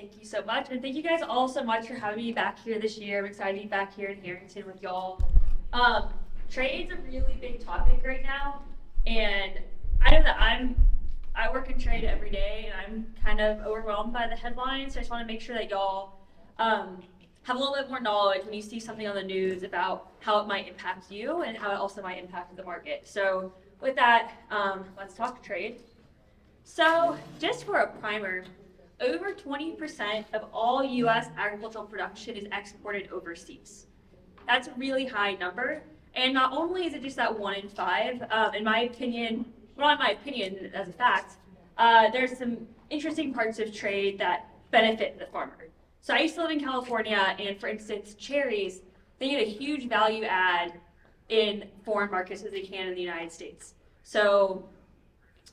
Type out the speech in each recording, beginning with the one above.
Thank you so much. And thank you guys all so much for having me back here this year. I'm excited to be back here in Harrington with y'all. Trade's a really big topic right now. And I know that I work in trade every day and I'm kind of overwhelmed by the headlines. So I just want to make sure that y'all have a little bit more knowledge when you see something on the news about how it might impact you and how it also might impact the market. So with that, let's talk trade. So just for a primer, over 20% of all U.S. agricultural production is exported overseas. That's a really high number. And not only is it just that 1 in 5, in my opinion, well, not in my opinion, as a fact, there's some interesting parts of trade that benefit the farmer. So I used to live in California, and for instance, cherries, they get a huge value add in foreign markets as they can in the United States. So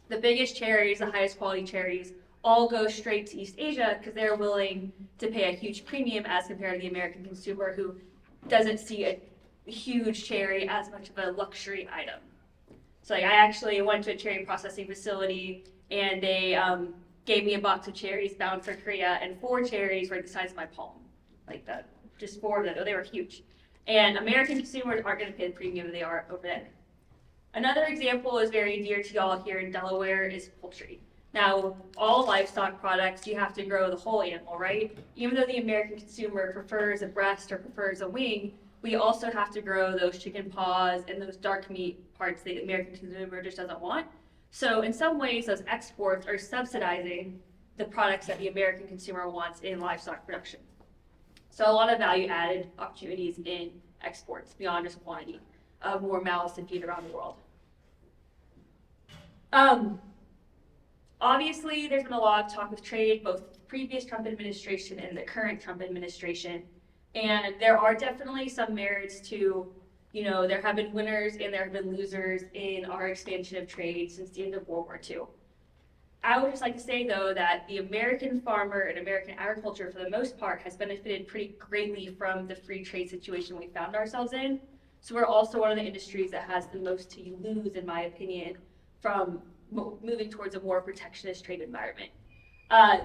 the biggest cherries, the highest quality cherries, all go straight to East Asia because they're willing to pay a huge premium as compared to the American consumer who doesn't see a huge cherry as much of a luxury item. So I actually went to a cherry processing facility and they gave me a box of cherries bound for Korea, and 4 cherries were the size of my palm, like that, just 4 of them. Oh, they were huge. And American consumers aren't going to pay the premium they are over there. Another example is very dear to y'all here in Delaware is poultry. Now, all livestock products, you have to grow the whole animal, right? Even though the American consumer prefers a breast or prefers a wing, we also have to grow those chicken paws and those dark meat parts the American consumer just doesn't want. So in some ways, those exports are subsidizing the products that the American consumer wants in livestock production. So a lot of value added opportunities in exports beyond just quantity of more mouths to feed around the world. Obviously, there's been a lot of talk of trade, both the previous Trump administration and the current Trump administration. And there are definitely some merits to, there have been winners and there have been losers in our expansion of trade since the end of World War II. I would just like to say, though, that the American farmer and American agriculture, for the most part, has benefited pretty greatly from the free trade situation we found ourselves in. So we're also one of the industries that has the most to lose, in my opinion, from moving towards a more protectionist trade environment.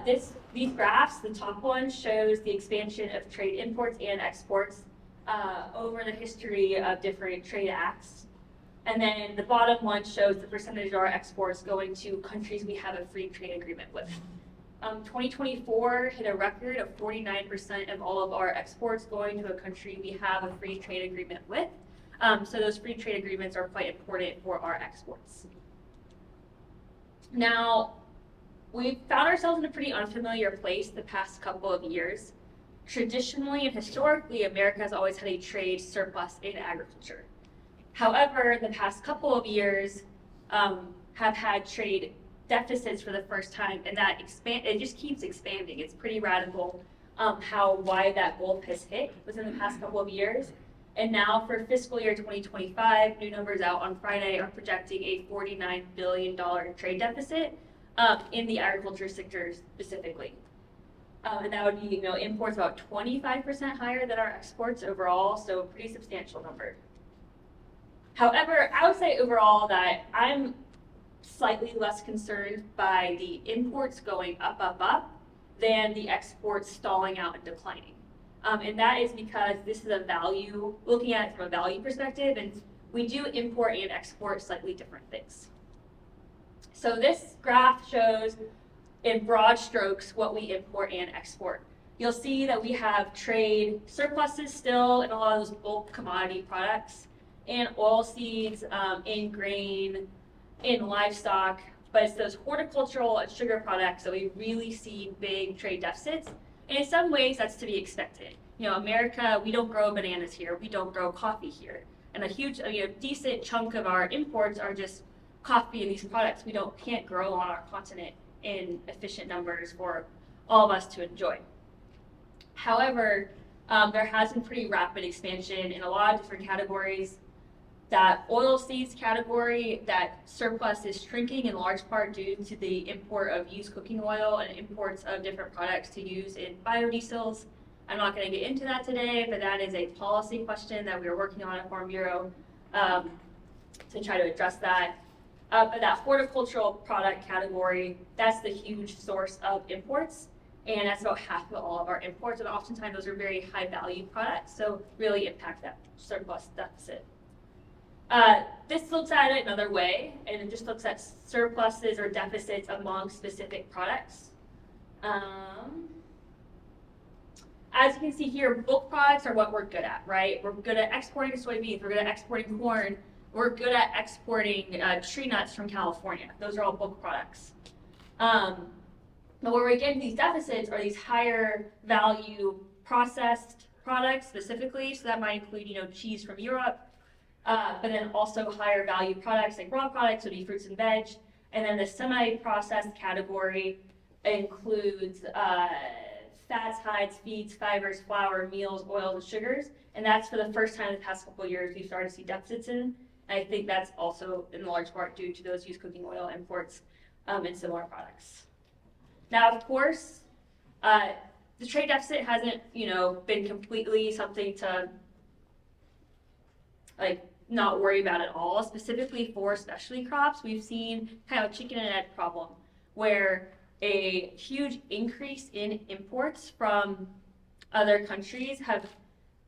These graphs, the top one shows the expansion of trade imports and exports over the history of different trade acts. And then the bottom one shows the percentage of our exports going to countries we have a free trade agreement with. 2024 hit a record of 49% of all of our exports going to a country we have a free trade agreement with. So those free trade agreements are quite important for our exports. Now, we've found ourselves in a pretty unfamiliar place the past couple of years. Traditionally and historically, America has always had a trade surplus in agriculture. However, the past couple of years have had trade deficits for the first time, and it just keeps expanding. It's pretty radical how wide that gulf has hit within the past couple of years. And now for fiscal year 2025, new numbers out on Friday are projecting a $49 billion trade deficit in the agriculture sector specifically. And that would be, imports about 25% higher than our exports overall, so a pretty substantial number. However, I would say overall that I'm slightly less concerned by the imports going up than the exports stalling out and declining. And that is because this is looking at it from a value perspective, and we do import and export slightly different things. So this graph shows in broad strokes what we import and export. You'll see that we have trade surpluses still in a lot of those bulk commodity products, in oilseeds, in grain, in livestock, but it's those horticultural and sugar products that we really see big trade deficits. And in some ways, that's to be expected. America, we don't grow bananas here. We don't grow coffee here. And a huge, decent chunk of our imports are just coffee and these products we can't grow on our continent in efficient numbers for all of us to enjoy. However, there has been pretty rapid expansion in a lot of different categories. That oilseeds category, that surplus is shrinking in large part due to the import of used cooking oil and imports of different products to use in biodiesels. I'm not going to get into that today, but that is a policy question that we are working on at Farm Bureau to try to address that. But that horticultural product category, that's the huge source of imports. and that's about half of all of our imports, and oftentimes those are very high value products, so really impact that surplus deficit. This looks at it another way, and it just looks at surpluses or deficits among specific products. As you can see here, bulk products are what we're good at, right? We're good at exporting soybeans, we're good at exporting corn, we're good at exporting tree nuts from California. Those are all bulk products. But where we're getting these deficits are these higher value processed products specifically, so that might include, cheese from Europe, but then also higher value products like raw products would be fruits and veg, and then the semi-processed category includes fats, hides, feeds, fibers, flour, meals, oils, and sugars, and that's for the first time in the past couple of years we've started to see deficits in, and I think that's also in large part due to those used cooking oil imports and similar products. Now, of course, the trade deficit hasn't, been completely something to not worry about at all. Specifically for specialty crops, we've seen kind of a chicken and egg problem where a huge increase in imports from other countries have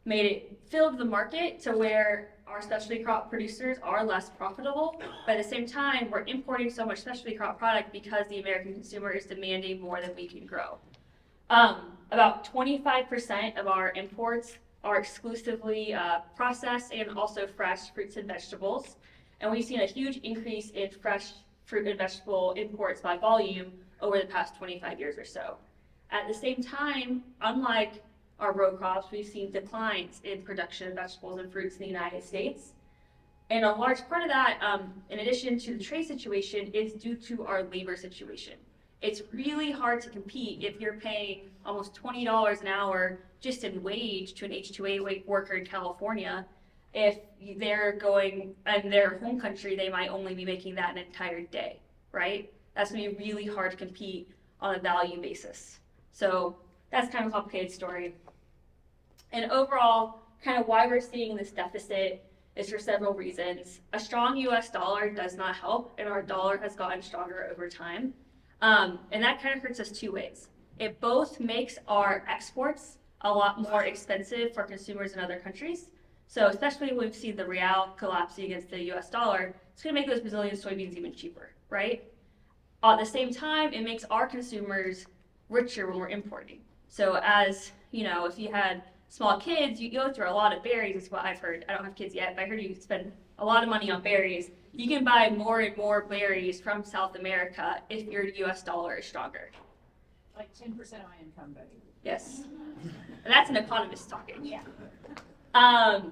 made it filled the market to where our specialty crop producers are less profitable. But at the same time, we're importing so much specialty crop product because the American consumer is demanding more than we can grow. About 25% of our imports are exclusively processed and also fresh fruits and vegetables. And we've seen a huge increase in fresh fruit and vegetable imports by volume over the past 25 years or so. At the same time, unlike our row crops, we've seen declines in production of vegetables and fruits in the United States. And a large part of that, in addition to the trade situation, is due to our labor situation. It's really hard to compete if you're paying almost $20 an hour just in wage to an H-2A worker in California. If they're going in their home country, they might only be making that an entire day, right? That's going to be really hard to compete on a value basis. So that's kind of a complicated story. And overall, kind of why we're seeing this deficit is for several reasons. A strong US dollar does not help, and our dollar has gotten stronger over time. And that kind of hurts us two ways. It both makes our exports a lot more expensive for consumers in other countries. So especially when we've seen the real collapsing against the US dollar, it's going to make those Brazilian soybeans even cheaper, right? At the same time, it makes our consumers richer when we're importing. So as, if you had small kids, you go through a lot of berries, is what I've heard. I don't have kids yet, but I heard you spend a lot of money on berries. You can buy more and more berries from South America if your US dollar is stronger. Like 10% of my income, buddy. Yes. And that's an economist talking. Yeah.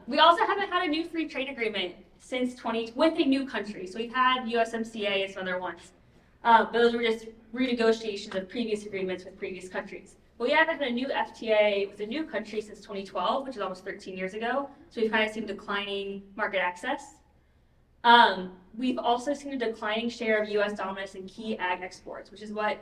We also haven't had a new free trade agreement since with a new country. So we've had USMCA and some other ones. But those were just renegotiations of previous agreements with previous countries. But we haven't had a new FTA with a new country since 2012, which is almost 13 years ago. So we've kind of seen declining market access. We've also seen a declining share of U.S. dominance in key ag exports, which is what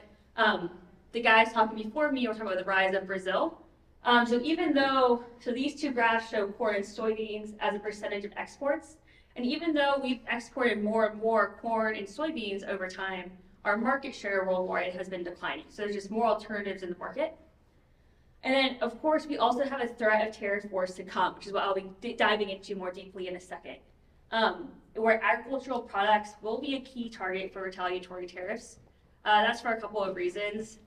the guys talking before me were talking about the rise of Brazil. So these two graphs show corn and soybeans as a percentage of exports. And even though we've exported more and more corn and soybeans over time, our market share worldwide has been declining. So there's just more alternatives in the market. And then, of course, we also have a threat of tariff wars to come, which is what I'll be diving into more deeply in a second, where agricultural products will be a key target for retaliatory tariffs. That's for a couple of reasons.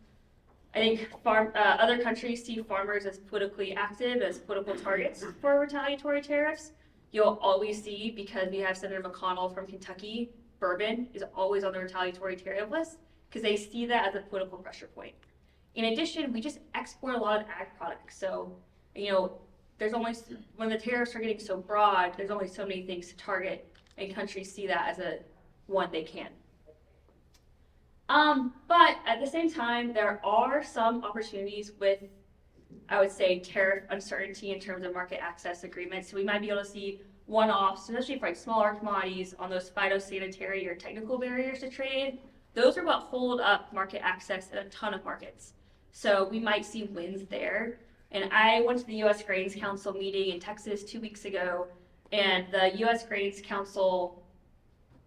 I think other countries see farmers as politically active, as political targets for retaliatory tariffs. You'll always see, because we have Senator McConnell from Kentucky, bourbon is always on the retaliatory tariff list because they see that as a political pressure point. In addition, we just export a lot of ag products. So, there's only, when the tariffs are getting so broad, there's only so many things to target, and countries see that as one they can. But at the same time, there are some opportunities with, I would say, tariff uncertainty in terms of market access agreements. So we might be able to see one-offs, especially for smaller commodities, on those phytosanitary or technical barriers to trade. Those are what hold up market access in a ton of markets. So we might see wins there. And I went to the U.S. Grains Council meeting in Texas 2 weeks ago, and the U.S. Grains Council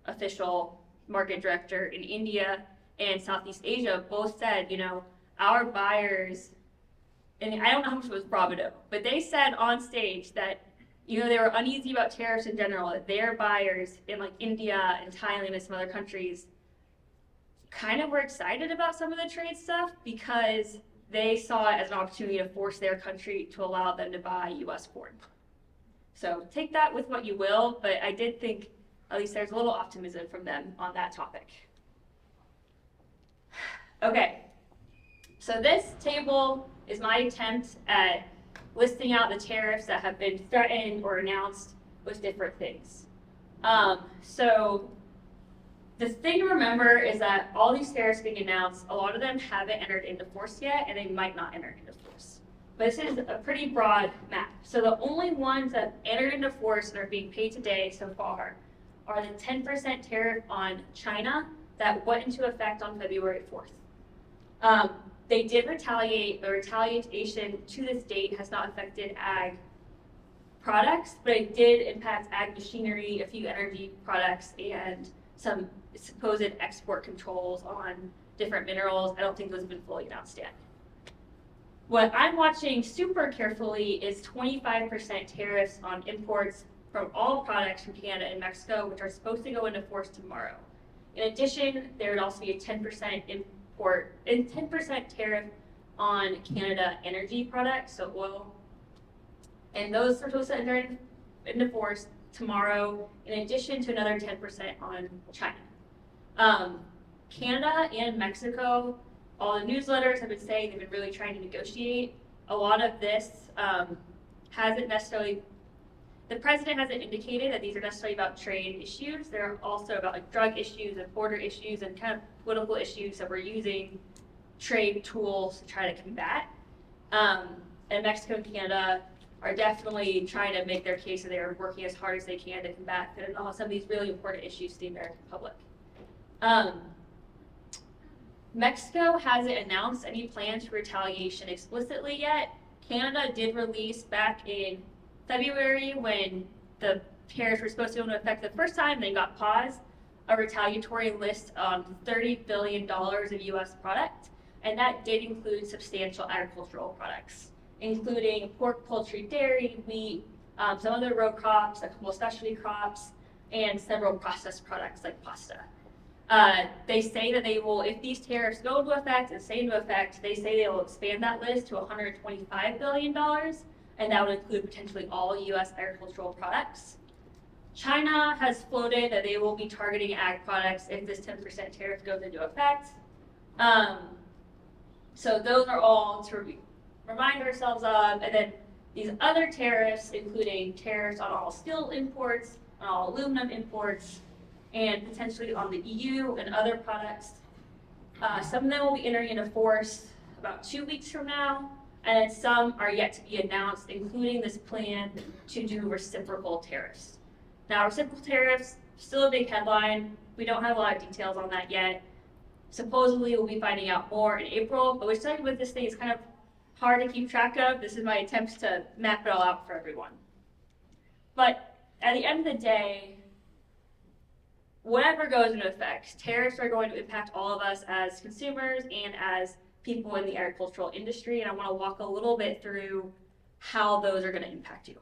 official market director in India and Southeast Asia both said, our buyers, and I don't know how much it was bravado, but they said on stage that, you know, they were uneasy about tariffs in general, that their buyers in like India and Thailand and some other countries kind of were excited about some of the trade stuff because they saw it as an opportunity to force their country to allow them to buy US corn. So take that with what you will, but I did think at least there's a little optimism from them on that topic. Okay, so this table is my attempt at listing out the tariffs that have been threatened or announced with different things. So the thing to remember is that all these tariffs being announced, a lot of them haven't entered into force yet, and they might not enter into force. But this is a pretty broad map. So the only ones that entered into force and are being paid today so far are the 10% tariff on China that went into effect on February 4th. They did retaliate. The retaliation to this date has not affected ag products, but it did impact ag machinery, a few energy products, and some supposed export controls on different minerals. I don't think those have been fully announced yet. What I'm watching super carefully is 25% tariffs on imports from all products from Canada and Mexico, which are supposed to go into force tomorrow. In addition, there would also be a 10% import and 10% tariff on Canada energy products, so oil. And those are supposed to enter into force tomorrow, in addition to another 10% on China. Canada and Mexico, all the newsletters have been saying they've been really trying to negotiate. A lot of this hasn't necessarily, the president hasn't indicated that these are necessarily about trade issues. They're also about like drug issues and border issues and kind of political issues that we're using trade tools to try to combat. And Mexico and Canada are definitely trying to make their case that they are working as hard as they can to combat some of these really important issues to the American public. Mexico hasn't announced any plans for retaliation explicitly yet. Canada did release back in February, when the tariffs were supposed to go into effect the first time, they got paused, a retaliatory list of $30 billion of U.S. product, and that did include substantial agricultural products, including pork, poultry, dairy, wheat, some other row crops, a couple of specialty crops, and several processed products like pasta. They say that they will, if these tariffs go into effect and stay into effect, they say they will expand that list to $125 billion, and that would include potentially all U.S. agricultural products. China has floated that they will be targeting ag products if this 10% tariff goes into effect. So those are all to remind ourselves of. And then these other tariffs, including tariffs on all steel imports, on all aluminum imports, and potentially on the EU and other products. Some of them will be entering into force about 2 weeks from now, and then some are yet to be announced, including this plan to do reciprocal tariffs. Now, reciprocal tariffs, still a big headline. We don't have a lot of details on that yet. Supposedly, we'll be finding out more in April, but we're starting with this thing. It's kind of hard to keep track of. This is my attempt to map it all out for everyone. But at the end of the day, whatever goes into effect, tariffs are going to impact all of us as consumers and as people in the agricultural industry, and I want to walk a little bit through how those are going to impact you.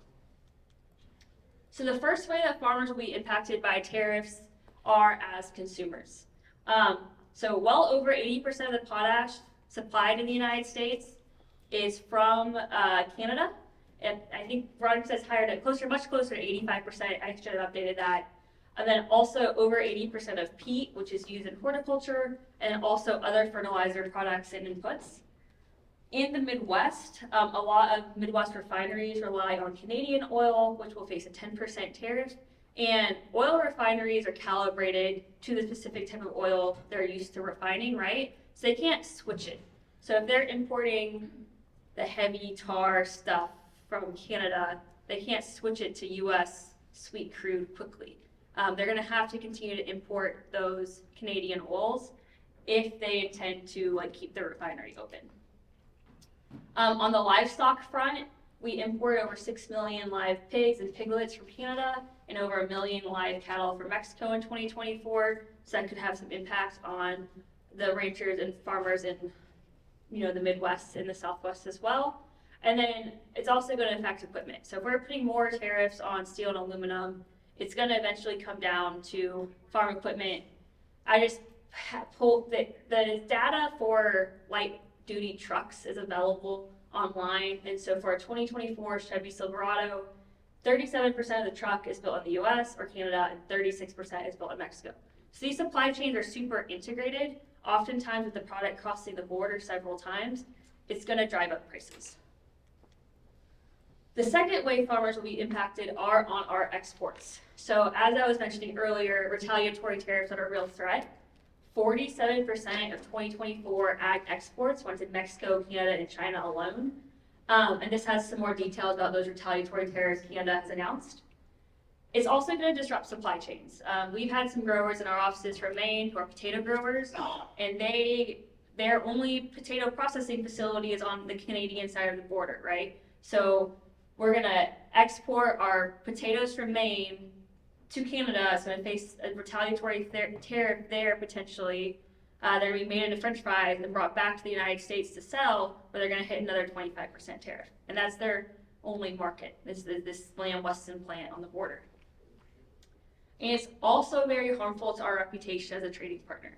So the first way that farmers will be impacted by tariffs are as consumers. So well over 80% of the potash supplied in the United States is from Canada, and I think Veronica says much closer to 85%. I should have updated that. And then also over 80% of peat, which is used in horticulture, and also other fertilizer products and inputs. In the Midwest, a lot of Midwest refineries rely on Canadian oil, which will face a 10% tariff. And oil refineries are calibrated to the specific type of oil they're used to refining, right? So they can't switch it. So if they're importing the heavy tar stuff from Canada, they can't switch it to US sweet crude quickly. They're going to have to continue to import those Canadian oils if they intend to keep the refinery open. On the livestock front, we import over 6 million live pigs and piglets from Canada and over 1 million live cattle from Mexico in 2024. So that could have some impact on the ranchers and farmers in the Midwest and the Southwest as well. And then it's also going to affect equipment. So if we're putting more tariffs on steel and aluminum, it's going to eventually come down to farm equipment. I just pulled the data for light duty trucks is available online. And so for a 2024 Chevy Silverado, 37% of the truck is built in the US or Canada, and 36% is built in Mexico. So these supply chains are super integrated. Oftentimes with the product crossing the border several times, it's going to drive up prices. The second way farmers will be impacted are on our exports. So as I was mentioning earlier, retaliatory tariffs are a real threat. 47% of 2024 ag exports went to Mexico, Canada, and China alone. And this has some more details about those retaliatory tariffs Canada has announced. It's also going to disrupt supply chains. We've had some growers in our offices from Maine who are potato growers, and their only potato processing facility is on the Canadian side of the border, right? So we're going to export our potatoes from Maine to Canada, so they face a retaliatory tariff there potentially. They're going to be made into French fries and brought back to the United States to sell, where they're going to hit another 25% tariff. And that's their only market, this Lamb Weston plant on the border. And it's also very harmful to our reputation as a trading partner.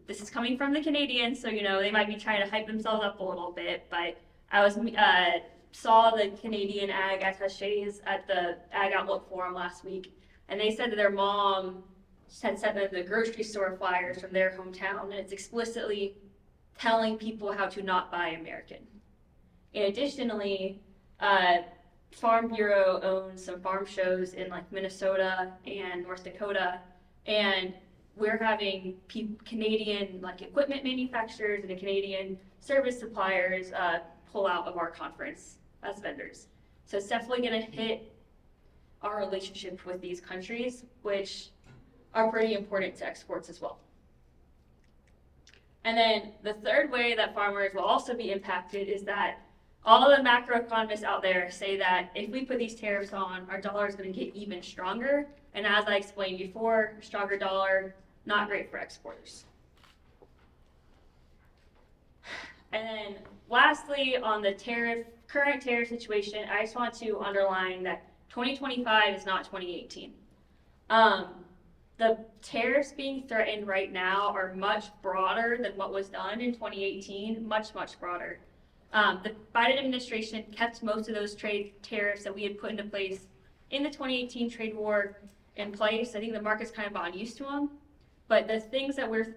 This is coming from the Canadians, so they might be trying to hype themselves up a little bit, but I saw the Canadian ag attachés at the Ag Outlook Forum last week, and they said that their mom had sent them the grocery store flyers from their hometown, and it's explicitly telling people how to not buy American. And additionally, Farm Bureau owns some farm shows in like Minnesota and North Dakota, and we're having Canadian like equipment manufacturers and Canadian service suppliers pull out of our conference as vendors. So it's definitely going to hit our relationship with these countries, which are pretty important to exports as well. And then the third way that farmers will also be impacted is that all the macroeconomists out there say that if we put these tariffs on, our dollar is going to get even stronger. And as I explained before, stronger dollar, not great for exporters. And then lastly, on the current tariff situation, I just want to underline that 2025 is not 2018. The tariffs being threatened right now are much broader than what was done in 2018, much, much broader. The Biden administration kept most of those trade tariffs that we had put into place in the 2018 trade war in place. I think the market's kind of gotten used to them. But the things that we're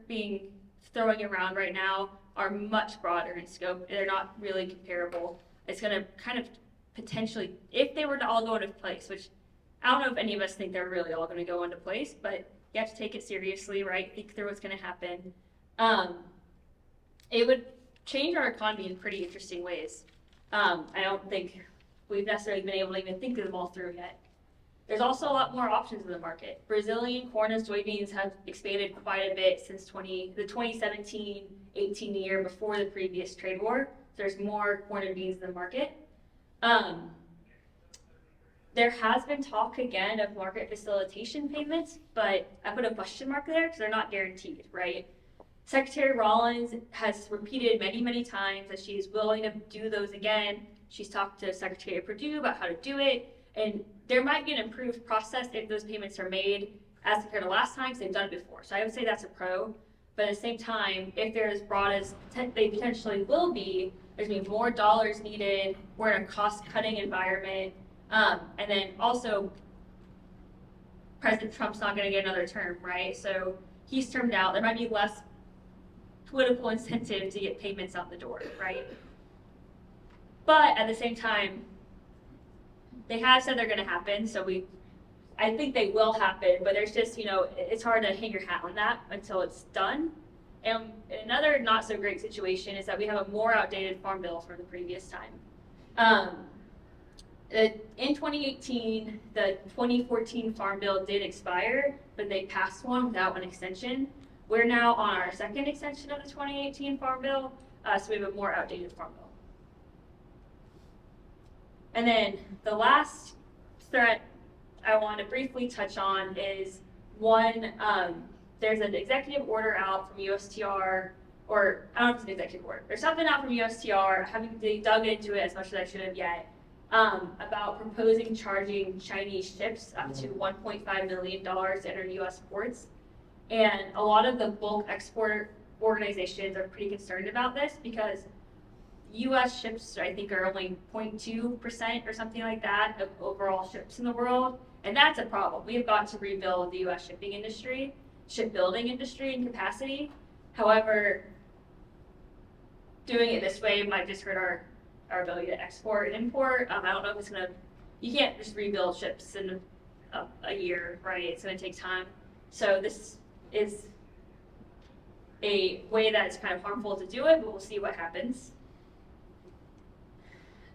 throwing around right now are much broader in scope. They're not really comparable. It's going to kind of potentially, if they were to all go into place, which I don't know if any of us think they're really all going to go into place, but you have to take it seriously, right? Think through what's going to happen. It would change our economy in pretty interesting ways. I don't think we've necessarily been able to even think of them all through yet. There's also a lot more options in the market. Brazilian corn and soybeans have expanded quite a bit since the 2017-18 year before the previous trade war. There's more corn and beans in the market. There has been talk again of market facilitation payments, but I put a question mark there because they're not guaranteed, right? Secretary Rollins has repeated many, many times that she is willing to do those again. She's talked to Secretary Perdue about how to do it, and there might be an improved process if those payments are made as compared to last time, because they've done it before. So I would say that's a pro, but at the same time, if they're as broad as they potentially will be, there's going to be more dollars needed. We're in a cost-cutting environment. And then also, President Trump's not going to get another term, right? So he's termed out. There might be less political incentive to get payments out the door, right? But at the same time, they have said they're going to happen. So I think they will happen, but there's just, it's hard to hang your hat on that until it's done. And another not so great situation is that we have a more outdated farm bill from the previous time. In 2018, the 2014 Farm Bill did expire, but they passed one without an extension. We're now on our second extension of the 2018 Farm Bill, so we have a more outdated Farm Bill. And then the last threat I want to briefly touch on is one, there's an executive order out from USTR or I don't know if it's an executive order. There's something out from USTR, haven't really dug into it as much as I should have yet, about proposing charging Chinese ships up to $1.5 million to enter U.S. ports. And a lot of the bulk export organizations are pretty concerned about this because U.S. ships, I think, are only 0.2% or something like that of overall ships in the world. And that's a problem. We have got to rebuild the U.S. shipbuilding industry and capacity. However, doing it this way might just hurt our ability to export and import. I don't know if it's going to, you can't just rebuild ships in a year, right? It's going to take time. So this is a way that's kind of harmful to do it, but we'll see what happens.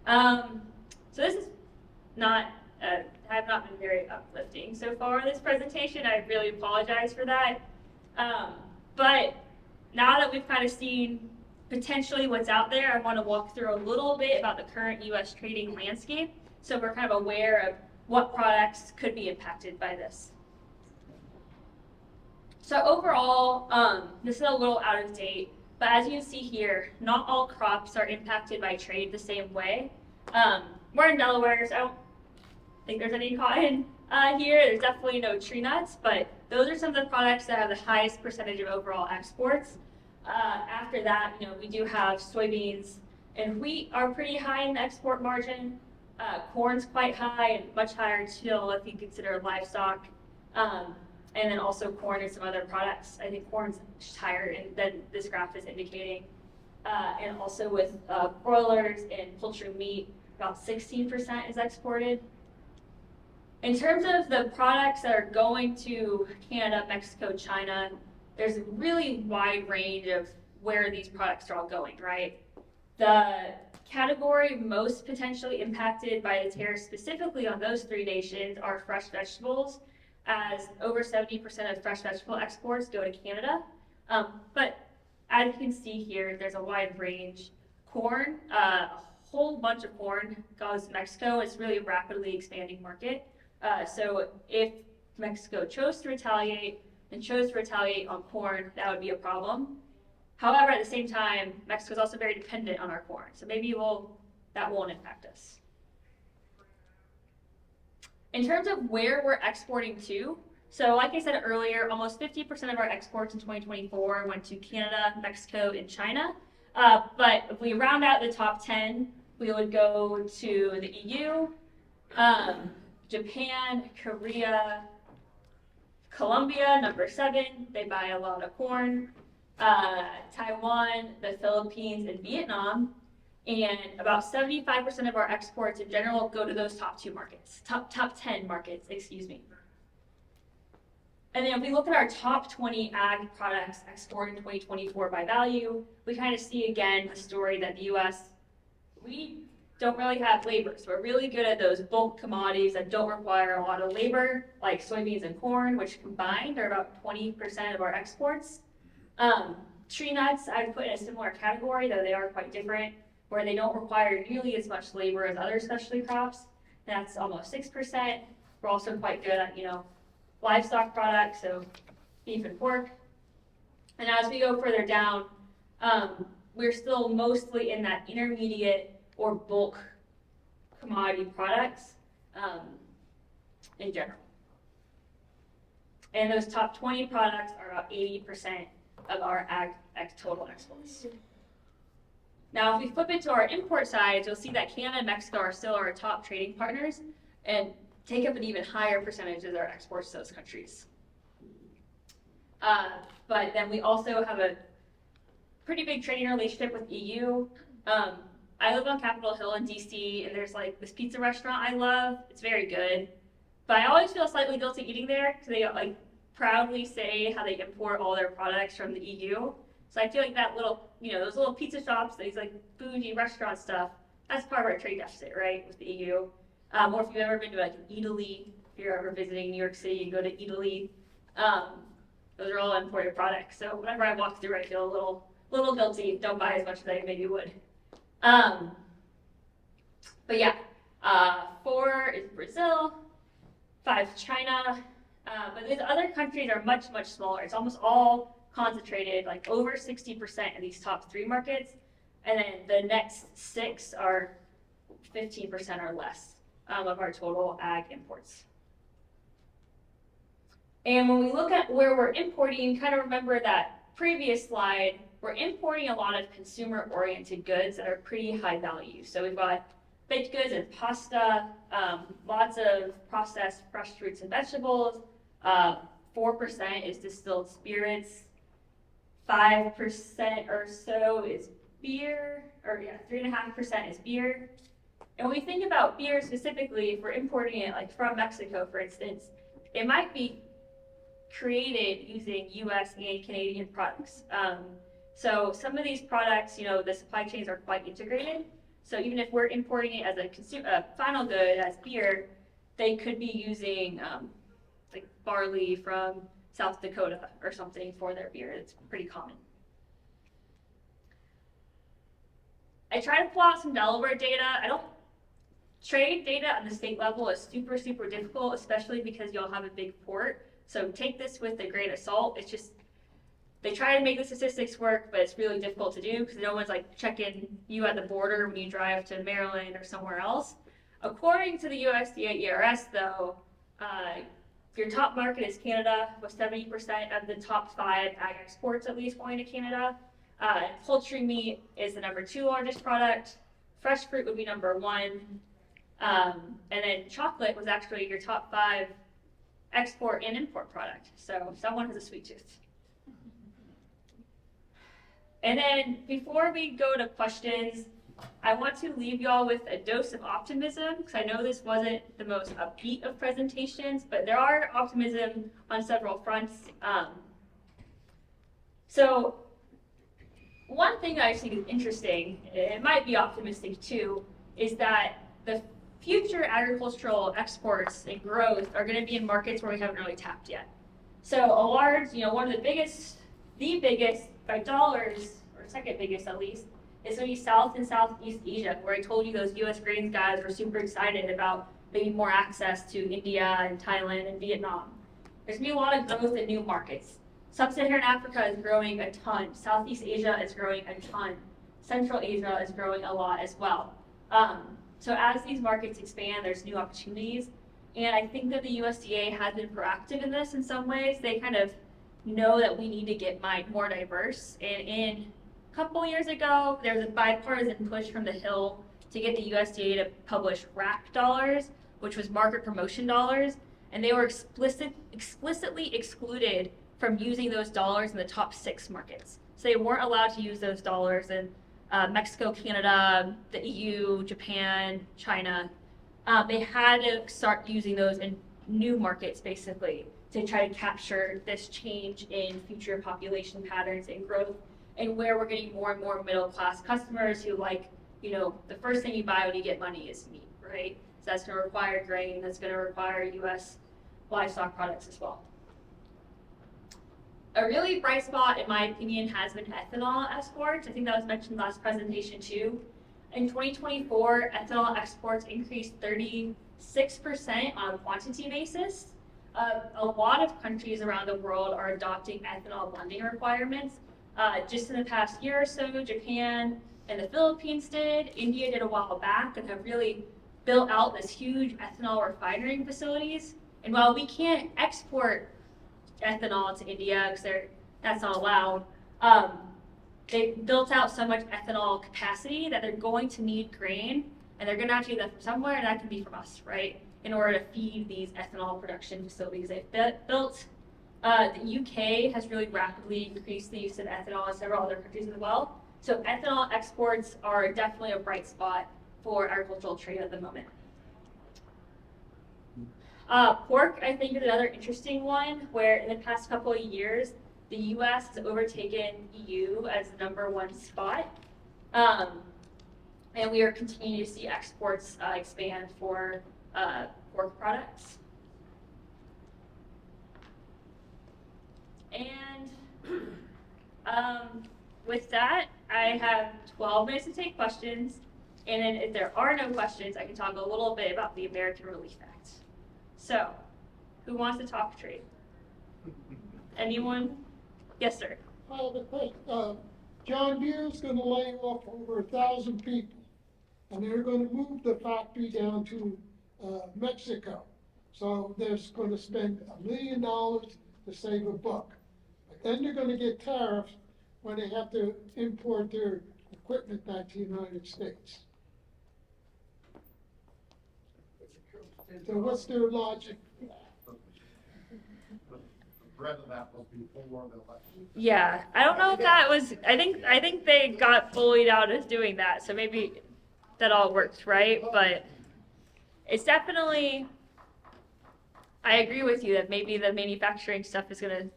So this is not, have not been very uplifting so far in this presentation. I really apologize for that. But now that we've kind of seen potentially what's out there, I want to walk through a little bit about the current U.S. trading landscape, so we're kind of aware of what products could be impacted by this. So overall, this is a little out of date, but as you can see here, not all crops are impacted by trade the same way. We're in Delaware, so I don't think there's any cotton here. There's definitely no tree nuts, but those are some of the products that have the highest percentage of overall exports. After that, we do have soybeans and wheat are pretty high in the export margin. Corn's quite high and much higher still if you consider livestock. And then also corn and some other products. I think corn's higher than this graph is indicating. And also with broilers and poultry meat, about 16% is exported. In terms of the products that are going to Canada, Mexico, China, there's a really wide range of where these products are all going, right? The category most potentially impacted by the tariffs specifically on those three nations are fresh vegetables, as over 70% of fresh vegetable exports go to Canada. But as you can see here, there's a wide range. Corn, a whole bunch of corn goes to Mexico. It's really a rapidly expanding market. So if Mexico chose to retaliate on corn, that would be a problem. However, at the same time, Mexico is also very dependent on our corn. So maybe that won't impact us. In terms of where we're exporting to, so like I said earlier, almost 50% of our exports in 2024 went to Canada, Mexico, and China. But if we round out the top 10, we would go to the EU, Japan, Korea, Colombia, number 7, they buy a lot of corn, Taiwan, the Philippines, and Vietnam. And about 75% of our exports in general go to those top 10 markets, excuse me. And then if we look at our top 20 ag products exported in 2024 by value, we kind of see again the story that the U.S., we don't really have labor. So we're really good at those bulk commodities that don't require a lot of labor, like soybeans and corn, which combined are about 20% of our exports. Tree nuts, I'd put in a similar category, though they are quite different, where they don't require nearly as much labor as other specialty crops. That's almost 6%. We're also quite good at, livestock products, so beef and pork. And as we go further down, we're still mostly in that intermediate or bulk commodity products in general. And those top 20 products are about 80% of our ag total exports. Now, if we flip it to our import side, you'll see that Canada and Mexico are still our top trading partners and take up an even higher percentage of our exports to those countries. But then we also have a pretty big trading relationship with EU. I live on Capitol Hill in DC, and there's like this pizza restaurant I love. It's very good. But I always feel slightly guilty eating there because they proudly say how they import all their products from the EU. So I feel like that little, those little pizza shops, these bougie restaurant stuff, that's part of our trade deficit, right, with the EU. Or if you've ever been to Italy, if you're ever visiting New York City, you go to Italy. Those are all imported products. So whenever I walk through, I feel a little guilty. Don't buy as much as I maybe would. But yeah, 4 is Brazil, 5 China. But these other countries are much, much smaller. It's almost all concentrated, like over 60% in these top 3 markets, and then the next 6 are 15% or less of our total ag imports. And when we look at where we're importing, kind of remember that previous slide, we're importing a lot of consumer-oriented goods that are pretty high value. So we've got baked goods and pasta, lots of processed fresh fruits and vegetables, 4% is distilled spirits, 5% or so is beer, 3.5% is beer. And when we think about beer specifically, if we're importing it like from Mexico, for instance, it might be created using US and Canadian products. So some of these products, the supply chains are quite integrated. So even if we're importing it as a final good, as beer, they could be using like barley from South Dakota or something for their beer. It's pretty common. I try to pull out some Delaware data. Trade data at the state level is super, super difficult, especially because y'all have a big port. So take this with a grain of salt. It's just, they try to make the statistics work, but it's really difficult to do because no one's like checking you at the border when you drive to Maryland or somewhere else. According to the USDA ERS though, your top market is Canada, with 70% of the top 5 ag exports at least going to Canada. Poultry meat is the number 2 largest product. Fresh fruit would be number 1. And then chocolate was actually your top 5 export and import product. So someone has a sweet tooth. And then before we go to questions, I want to leave y'all with a dose of optimism, because I know this wasn't the most upbeat of presentations, but there are optimism on several fronts. So one thing that I think is interesting, it might be optimistic too, is that the future agricultural exports and growth are going to be in markets where we haven't really tapped yet. So a large, one of the biggest by dollars, or second biggest at least, is going to be South and Southeast Asia, where I told you those US grains guys were super excited about maybe more access to India and Thailand and Vietnam. There's going to be a lot of growth in new markets. Sub-Saharan Africa is growing a ton. Southeast Asia is growing a ton. Central Asia is growing a lot as well. So as these markets expand, there's new opportunities. And I think that the USDA has been proactive in this in some ways. They kind of know that we need to get more diverse. And a couple years ago, there was a bipartisan push from the Hill to get the USDA to publish RAP dollars, which was market promotion dollars. And they were explicitly excluded from using those dollars in the top 6 markets. So they weren't allowed to use those dollars in Mexico, Canada, the EU, Japan, China. They had to start using those in new markets, basically, to try to capture this change in future population patterns and growth, and where we're getting more and more middle-class customers who the first thing you buy when you get money is meat, right? So that's going to require grain, that's going to require U.S. livestock products as well. A really bright spot, in my opinion, has been ethanol exports. I think that was mentioned last presentation too. In 2024, ethanol exports increased 36% on a quantity basis. A lot of countries around the world are adopting ethanol blending requirements. Just in the past year or so, Japan and the Philippines did. India did a while back and have really built out this huge ethanol refining facilities. And while we can't export ethanol to India because that's not allowed, they built out so much ethanol capacity that they're going to need grain, and they're going to have to do that from somewhere, and that can be from us, right? In order to feed these ethanol production facilities they've built. The UK has really rapidly increased the use of ethanol in several other countries as well. So ethanol exports are definitely a bright spot for agricultural trade at the moment. Pork, I think, is another interesting one, where in the past couple of years, the U.S. has overtaken EU as the #1 spot. And we are continuing to see exports expand for pork products. And with that, I have 12 minutes to take questions. And then if there are no questions, I can talk a little bit about the American Relief Act. So, who wants to talk trade? Anyone? Yes, sir. I have a question. John Deere's gonna lay off over 1,000 people, and they're gonna move the factory down to, Mexico. So they're gonna spend $1 million to save $1. But then they're gonna get tariffs when they have to import their equipment back to the United States. So what's their logic? Read that was before the election. Yeah, I don't know if that was. I think they got bullied out as doing that, so maybe that all worked, right? But it's definitely. I agree with you that maybe the manufacturing stuff is gonna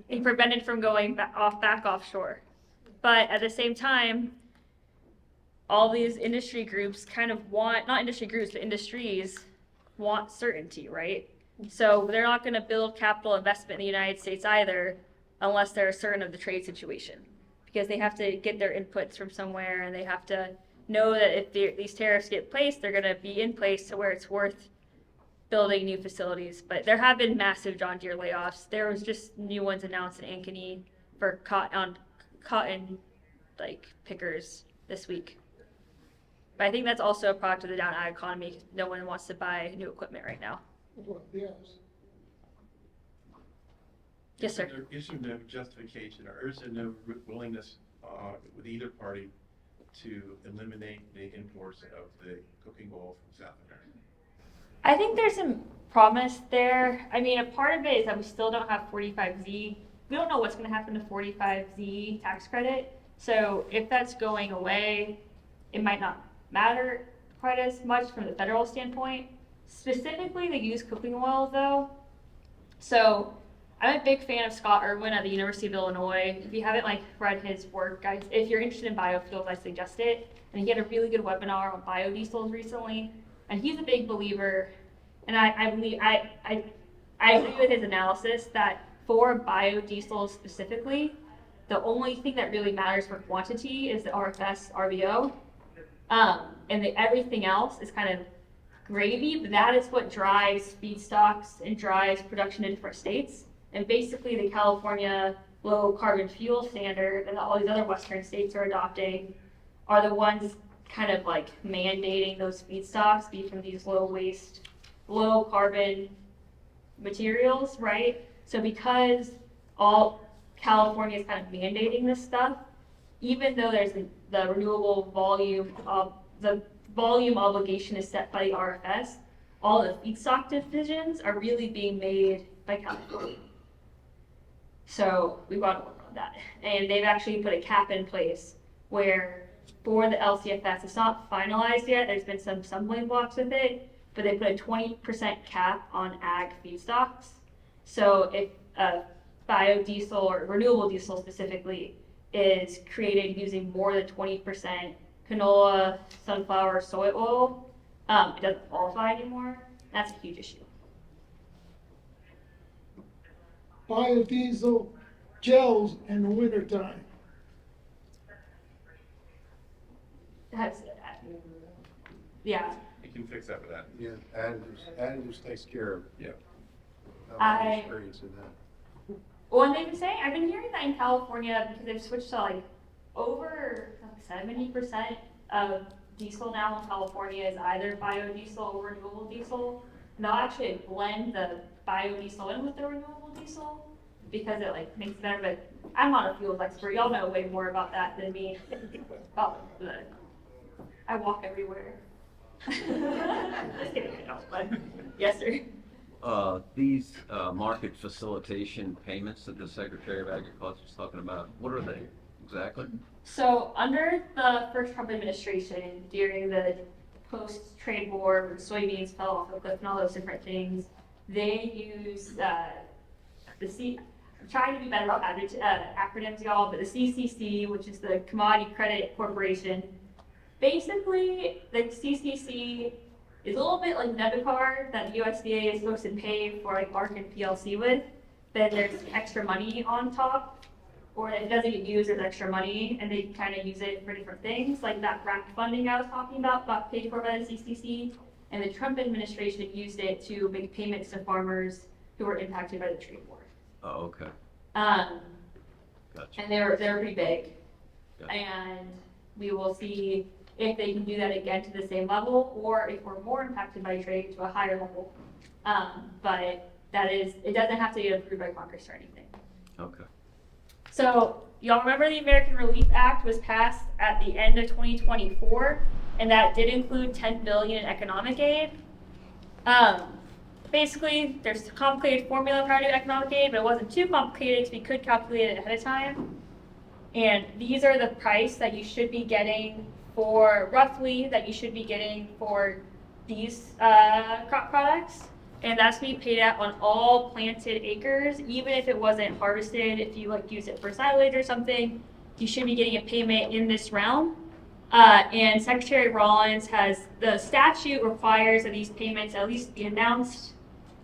be prevented from going back offshore, but at the same time, all these industry groups kind of want, not industry groups, but industries want certainty, right? So they're not going to build capital investment in the United States either unless they're certain of the trade situation, because they have to get their inputs from somewhere, and they have to know that if these tariffs get placed, they're going to be in place to where it's worth building new facilities. But there have been massive John Deere layoffs. There was just new ones announced in Ankeny for cotton like pickers this week. But I think that's also a product of the down ag economy. No one wants to buy new equipment right now. Well, yes. Yes, sir. Is there no justification, or is there no willingness with either party to eliminate the imports of the cooking oil from South America? I think there's some promise there. I mean, a part of it is that we still don't have 45Z. We don't know what's going to happen to 45Z tax credit. So if that's going away, it might not matter quite as much from the federal standpoint. Specifically the used cooking oil though. So I'm a big fan of Scott Irwin at the University of Illinois. If you haven't read his work, guys, if you're interested in biofuels, I suggest it. And he had a really good webinar on biodiesels recently. And he's a big believer, and I agree with his analysis that for biodiesel specifically, the only thing that really matters for quantity is the RFS RVO. And everything else is kind of gravy, but that is what drives feedstocks and drives production in different states. And basically the California low carbon fuel standard and all these other Western states are adopting are the ones kind of mandating those feedstocks be from these low waste, low carbon materials, right? So because all California is kind of mandating this stuff, even though there's the renewable volume of the volume obligation is set by the RFS, all the feedstock decisions are really being made by California. So we've got to work on that. And they've actually put a cap in place where for the LCFS, it's not finalized yet, there's been some stumbling blocks with it, but they put a 20% cap on ag feedstocks. So if biodiesel or renewable diesel specifically is created using more than 20% canola, sunflower, soy oil, it doesn't qualify anymore. That's a huge issue. Biodiesel gels in the wintertime. Yeah. You can fix that with that. Yeah, additives takes care of. Yeah. Experience in that. Well, and they've been saying, I've been hearing that in California because they've switched to over 70% of diesel now in California is either biodiesel or renewable diesel. And they'll actually blend the biodiesel in with the renewable diesel because it makes it better. But I'm not a fuels expert. Y'all know way more about that than me. I walk everywhere. Just kidding, I don't, but yes, sir. These market facilitation payments that the Secretary of Agriculture is talking about, what are they exactly? So under the first Trump administration, during the post-trade war, when soybeans fell off the cliff and all those different things, they used I'm trying to be better about acronyms, y'all, but the CCC, which is the Commodity Credit Corporation. Basically, the CCC is a little bit like debit card that the USDA is supposed to pay for ARC and PLC with. Then there's extra money on top, or if it doesn't get used, there's extra money, and they kind of use it for different things, like that RAC funding I was talking about got paid for by the CCC, and the Trump administration used it to make payments to farmers who were impacted by the trade war. Oh, okay. Gotcha. And they're pretty big. Gotcha. And we will see if they can do that again to the same level, or if we're more impacted by trade to a higher level. But it doesn't have to get approved by Congress or anything. Okay. So y'all remember the American Relief Act was passed at the end of 2024, and that did include $10 billion in economic aid. Basically, there's a complicated formula for how to do economic aid, but it wasn't too complicated, so we could calculate it ahead of time. And these are the price that you should be getting for these crop products. And that's to be paid out on all planted acres, even if it wasn't harvested. If you use it for silage or something, you should be getting a payment in this realm. And Secretary Rollins the statute requires that these payments at least be announced,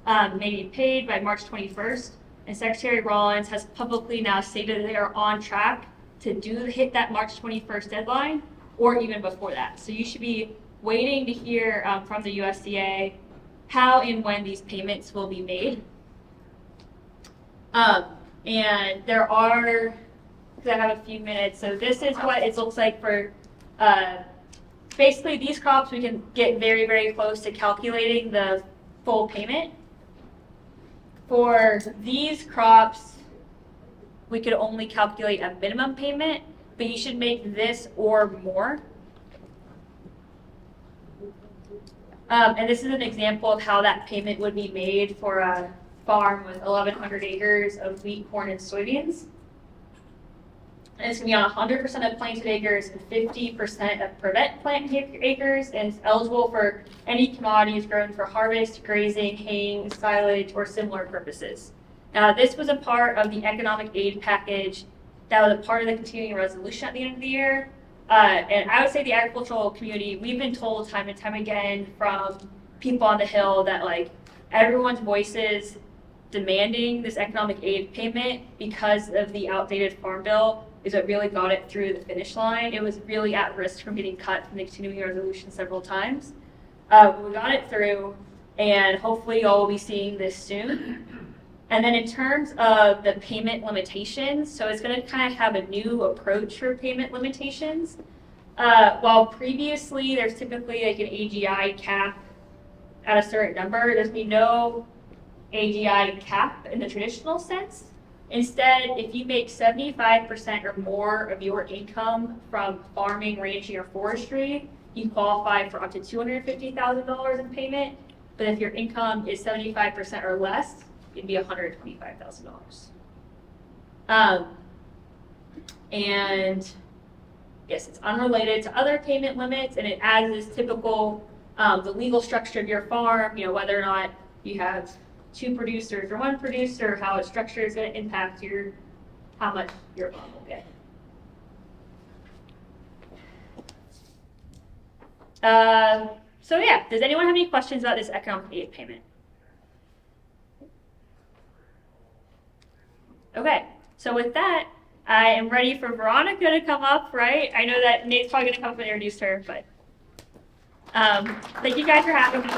maybe paid by March 21st. And Secretary Rollins has publicly now stated that they are on track to hit that March 21st deadline, or even before that. So you should be waiting to hear from the USDA how and when these payments will be made. And there are, because I have a few minutes, so this is what it looks like for, basically these crops we can get very, very close to calculating the full payment. For these crops, we could only calculate a minimum payment, but you should make this or more. And this is an example of how that payment would be made for a farm with 1,100 acres of wheat, corn, and soybeans. And it's going to be on 100% of planted acres and 50% of prevent plant acres, and it's eligible for any commodities grown for harvest, grazing, haying, silage, or similar purposes. Now, this was a part of the economic aid package that was a part of the continuing resolution at the end of the year. And I would say the agricultural community, we've been told time and time again from people on the Hill that everyone's voices demanding this economic aid payment because of the outdated farm bill is what really got it through the finish line. It was really at risk from getting cut from the continuing resolution several times. We got it through, and hopefully y'all will be seeing this soon. And then in terms of the payment limitations, so it's going to kind of have a new approach for payment limitations. While previously there's typically an AGI cap at a certain number, there's be no AGI cap in the traditional sense. Instead, if you make 75% or more of your income from farming, ranching, or forestry, you qualify for up to $250,000 in payment. But if your income is 75% or less, it'd be $125,000. And yes, it's unrelated to other payment limits, and it adds this typical, the legal structure of your farm, whether or not you have 2 producers or 1 producer, how it's structured is going to impact how much your farm will get. So yeah, does anyone have any questions about this economic aid payment? Okay, so with that, I am ready for Veronica to come up, right? I know that Nate's probably going to come up and introduce her, but thank you guys for having me.